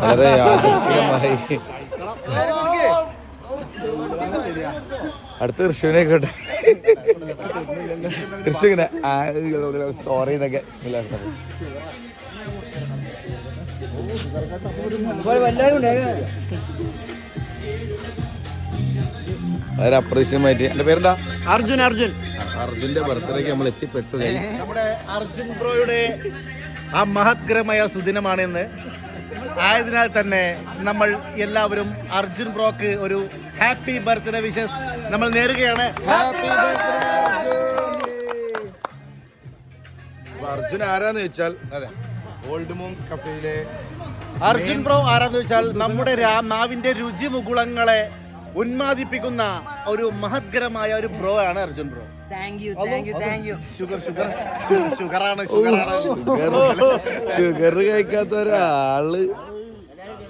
വളരെ ആകർഷകമായി. അടുത്ത ഋഷുവിനെ കേട്ടെ. ഋഷു ഇങ്ങനെ സോറി എന്നൊക്കെ വളരെ അപ്രീഷ്യമായിട്ട്. എന്റെ പേരെന്താ? അർജുൻ. അർജുന്റെ ബർത്ത്ഡേക്ക് നമ്മൾ എത്തിപ്പെട്ടു. നമ്മുടെ അർജുൻ ബ്രോയുടെ ആ മഹത്കരമായ സുദിനമാണെന്ന് ആയതിനാൽ തന്നെ നമ്മൾ എല്ലാവരും അർജുൻ ബ്രോക്ക് ഒരു ഹാപ്പി ബർത്ത്ഡേ വിഷസ് നമ്മൾ നേരുകയാണ്. അർജുൻ ആരാന്ന് വെച്ചാൽ ഓൾഡ് മൂൺ കഫേയിലെ അർജുൻ ബ്രോ ആരാന്ന് വെച്ചാൽ നമ്മുടെ നാവിന്റെ രുചി മുകുളങ്ങളെ ഉന്മാദിപ്പിക്കുന്ന ഒരു മഹത്കരമായ ഒരു ബ്രോ ആണ് അർജുൻ ബ്രോ. ഷുഗർ കഴിക്കാത്ത ഒരാള്